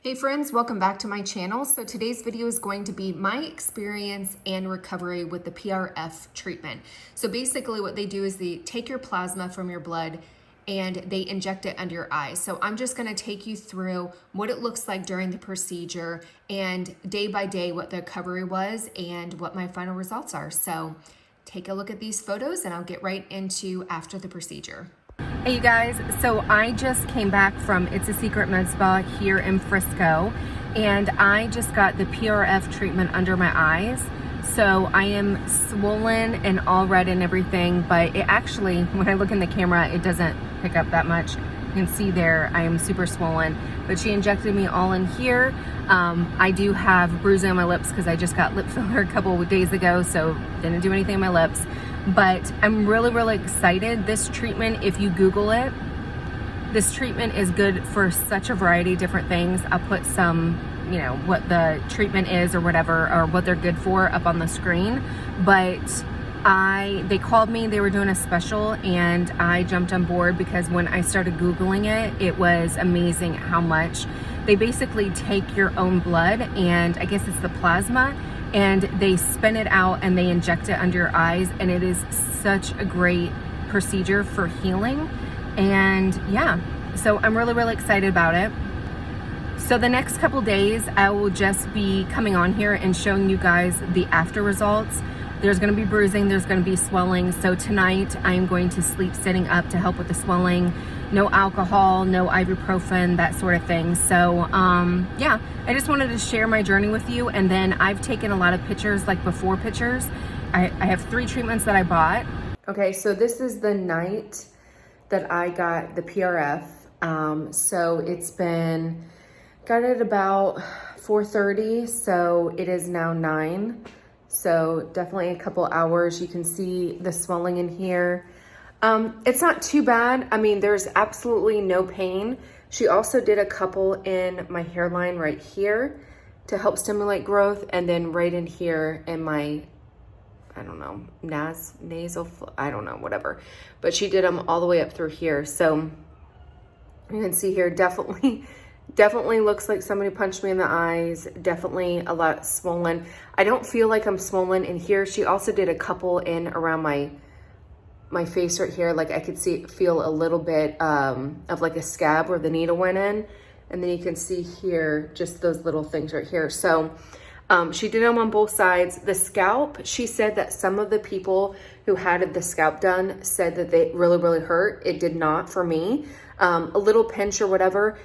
Hey friends, welcome back to my channel. So today's video is going to be my experience and recovery with the PRF treatment. So basically what they do is they take your plasma from your blood and they inject it under your eyes. So I'm just gonna take you through what it looks like during the procedure and day by day what the recovery was and what my final results are. So take a look at these photos and I'll get right into after the procedure. Hey you guys, so I just came back from It's a Secret Med Spa here in Frisco and I just got the PRF treatment under my eyes. So I am swollen and all red and everything, but it actually, when I look in the camera, it doesn't pick up that much. You can see there, I am super swollen, but she injected me all in here. I do have bruising on my lips because I just got lip filler a couple of days ago, so didn't do anything on my lips. But I'm really excited. This treatment, if you Google it, this treatment is good for such a variety of different things. I'll put some, you know, what the treatment is or whatever, or what they're good for up on the screen. But they called me, they were doing a special and I jumped on board because when I started Googling it, it was amazing how much. They basically take your own blood and I guess it's the plasma, and they spin it out and they inject it under your eyes, and it is such a great procedure for healing. And yeah, so I'm really excited about it. So the next couple days I will just be coming on here and showing you guys the after results. There's going to be bruising, there's going to be swelling. So tonight I'm going to sleep sitting up to help with the swelling. No alcohol, no ibuprofen, that sort of thing. So yeah, I just wanted to share my journey with you. And then I've taken a lot of pictures, like before pictures. I have 3 treatments that I bought. Okay, so this is the night that I got the PRF. So it's been, got it about 4:30, so it is now 9. So definitely a couple hours. You can see the swelling in here. It's not too bad. I mean, there's absolutely no pain. She also did a couple in my hairline right here to help stimulate growth, and then right in here in my, I don't know, nasal, I don't know, whatever. But she did them all the way up through here. So you can see here, definitely looks like somebody punched me in the eyes. Definitely a lot swollen. I don't feel like I'm swollen in here. She also did a couple in around my face right here. Like I could feel a little bit of like a scab where the needle went in. And then you can see here, just those little things right here. So she did them on both sides. The scalp, she said that some of the people who had the scalp done said that they really hurt. It did not for me. A little pinch or whatever.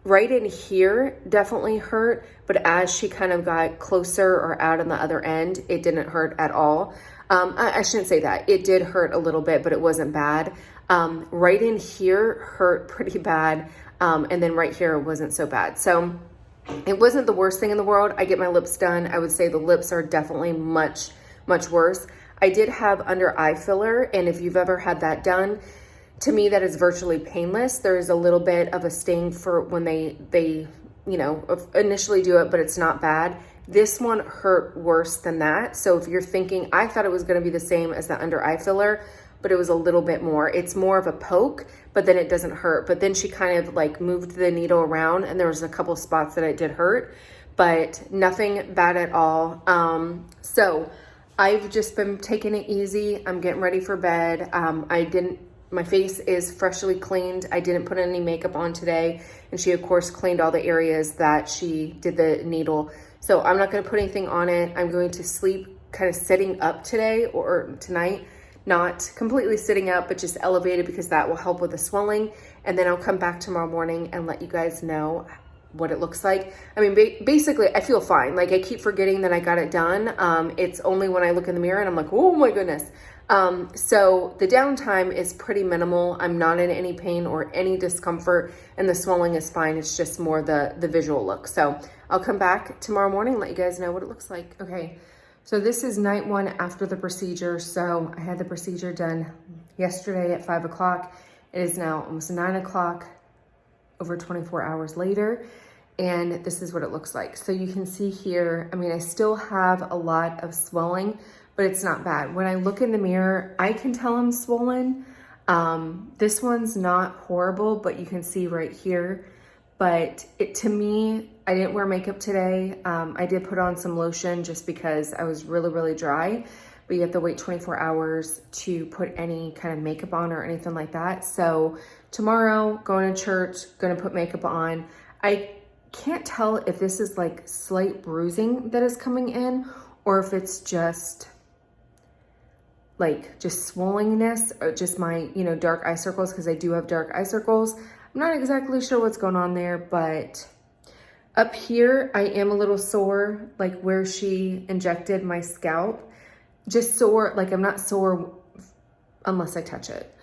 Right in here definitely hurt, but as she kind of got closer or out on the other end, it didn't hurt at all. I shouldn't say that. It did hurt a little bit, but it wasn't bad. Right in here hurt pretty bad, and then right here wasn't so bad. So it wasn't the worst thing in the world. I get my lips done. I would say the lips are definitely much worse. I did have under eye filler, and if you've ever had that done, to me, that is virtually painless. There is a little bit of a sting for when they you know, initially do it, but it's not bad. This one hurt worse than that. So if you're thinking, I thought it was gonna be the same as the under eye filler, but it was a little bit more. It's more of a poke, but then it doesn't hurt. But then she kind of like moved the needle around and there was a couple spots that it did hurt, but nothing bad at all. So I've just been taking it easy. I'm getting ready for bed. My face is freshly cleaned. I didn't put any makeup on today. And she of course cleaned all the areas that she did the needle. So I'm not gonna put anything on it. I'm going to sleep kind of sitting up today or tonight, not completely sitting up, but just elevated because that will help with the swelling. And then I'll come back tomorrow morning and let you guys know what it looks like. I mean, basically I feel fine. Like I keep forgetting that I got it done. It's only when I look in the mirror and I'm like, oh my goodness. So the downtime is pretty minimal. I'm not in any pain or any discomfort, and the swelling is fine. It's just more the visual look. So I'll come back tomorrow morning and let you guys know what it looks like. Okay, so this is night 1 after the procedure. So I had the procedure done yesterday at 5 o'clock. It is now almost 9 o'clock, over 24 hours later. And this is what it looks like. So you can see here, I mean, I still have a lot of swelling, but it's not bad. When I look in the mirror, I can tell I'm swollen. This one's not horrible, but you can see right here. But to me, I didn't wear makeup today. I did put on some lotion just because I was really, really dry, but you have to wait 24 hours to put any kind of makeup on or anything like that. So tomorrow, going to church, gonna put makeup on. I can't tell if this is like slight bruising that is coming in or if it's just like just swollenness or just my, you know, dark eye circles, because I do have dark eye circles. I'm not exactly sure what's going on there, but up here, I am a little sore, like where she injected my scalp. Just sore, like I'm not sore unless I touch it.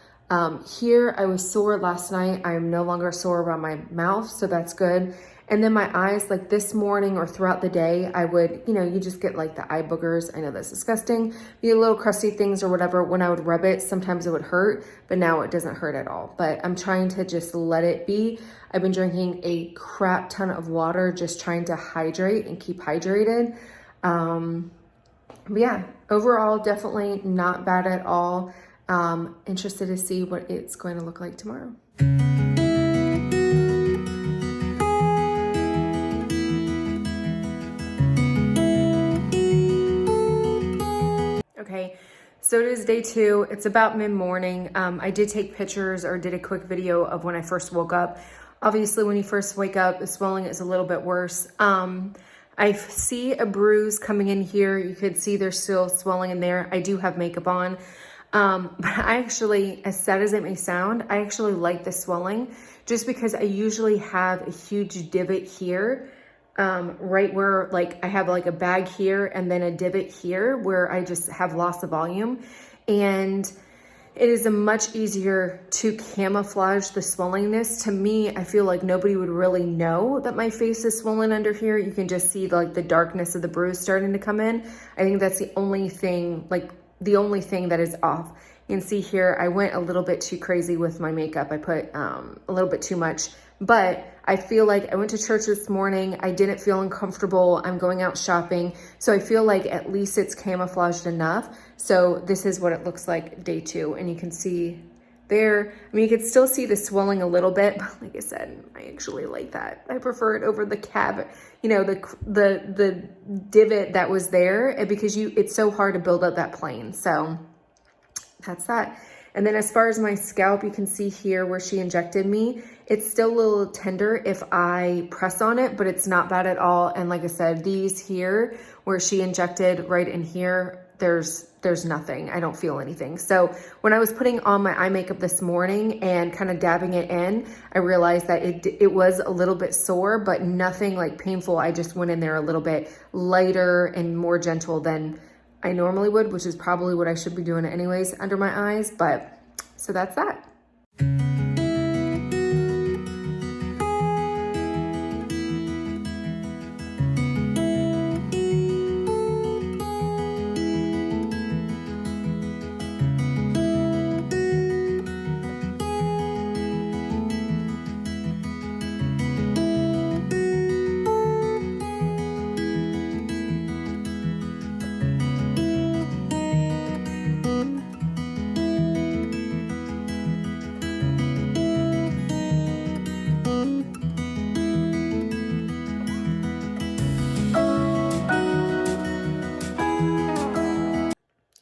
Here, I was sore last night. I'm no longer sore around my mouth, so that's good. And then my eyes, like this morning or throughout the day, I would, you know, you just get like the eye boogers. I know that's disgusting. The little crusty things or whatever, when I would rub it, sometimes it would hurt, but now it doesn't hurt at all. But I'm trying to just let it be. I've been drinking a crap ton of water, just trying to hydrate and keep hydrated. But yeah, overall, definitely not bad at all. Interested to see what it's going to look like tomorrow. Okay, so it is day 2. It's about mid-morning. I did take pictures or did a quick video of when I first woke up. Obviously, when you first wake up, the swelling is a little bit worse. I see a bruise coming in here. You could see there's still swelling in there. I do have makeup on. But I actually, as sad as it may sound, I actually like the swelling just because I usually have a huge divot here. Right where like I have like a bag here and then a divot here where I just have loss of volume, and it is a much easier to camouflage the swellingness. To me, I feel like nobody would really know that my face is swollen under here. You can just see like the darkness of the bruise starting to come in. I think that's the only thing, like the only thing that is off. You can see here, I went a little bit too crazy with my makeup. I put a little bit too much. But I feel like I went to church this morning. I didn't feel uncomfortable. I'm going out shopping. So I feel like at least it's camouflaged enough. So this is what it looks like day 2. And you can see there, I mean, you can still see the swelling a little bit, but like I said, I actually like that. I prefer it over the you know, the divot that was there, because it's so hard to build up that plane. So that's that. And then as far as my scalp, you can see here where she injected me, it's still a little tender if I press on it, but it's not bad at all. And like I said, these here where she injected right in here, there's nothing. I don't feel anything. So when I was putting on my eye makeup this morning and kind of dabbing it in, I realized that it was a little bit sore, but nothing like painful. I just went in there a little bit lighter and more gentle than I normally would, which is probably what I should be doing anyways under my eyes. But so that's that.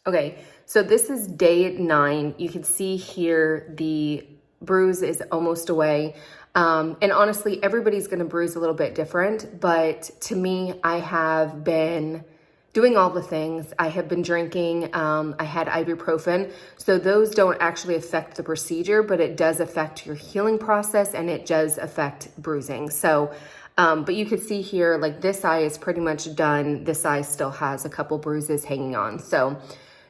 Okay, so this is day 9. You can see here the bruise is almost away. And honestly, everybody's gonna bruise a little bit different, but to me, I have been doing all the things. I have been drinking, I had ibuprofen. So those don't actually affect the procedure, but it does affect your healing process and it does affect bruising. So, but you could see here, like this eye is pretty much done. This eye still has a couple bruises hanging on. So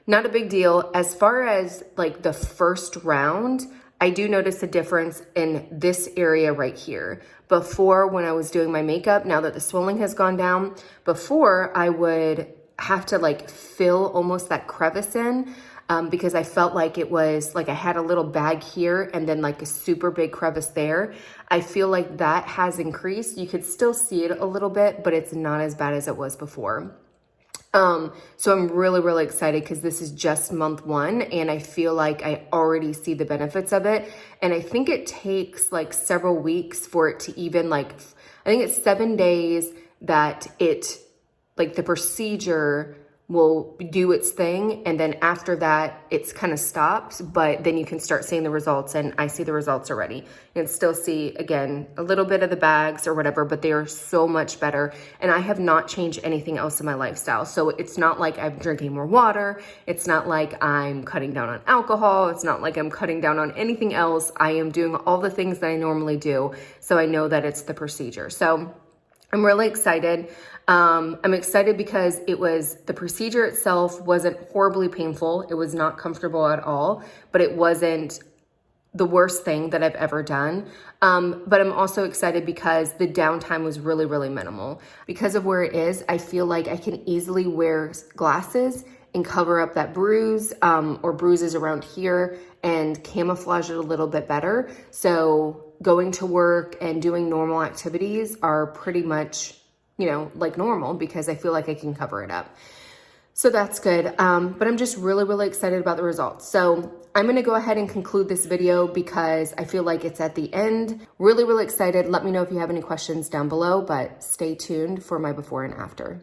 not a big deal. As far as like the first round, I do notice a difference in this area right here. Before, when I was doing my makeup, now that the swelling has gone down, before I would have to like fill almost that crevice in because I felt like it was like I had a little bag here and then like a super big crevice there. I feel like that has increased. You could still see it a little bit, but it's not as bad as it was before. So I'm really, really excited because this is just month 1 and I feel like I already see the benefits of it. And I think it takes like several weeks for it to even I think it's 7 days that the procedure will do its thing. And then after that, it's kind of stops, but then you can start seeing the results, and I see the results already. You can still see, again, a little bit of the bags or whatever, but they are so much better. And I have not changed anything else in my lifestyle. So it's not like I'm drinking more water. It's not like I'm cutting down on alcohol. It's not like I'm cutting down on anything else. I am doing all the things that I normally do. So I know that it's the procedure. So I'm really excited. I'm excited because the procedure itself wasn't horribly painful. It was not comfortable at all, but it wasn't the worst thing that I've ever done. But I'm also excited because the downtime was really, really minimal. Because of where it is, I feel like I can easily wear glasses and cover up that bruise or bruises around here and camouflage it a little bit better. So going to work and doing normal activities are pretty much, like normal, because I feel like I can cover it up. So that's good. But I'm just really, really excited about the results. So I'm going to go ahead and conclude this video because I feel like it's at the end. Really, really excited. Let me know if you have any questions down below, but stay tuned for my before and after.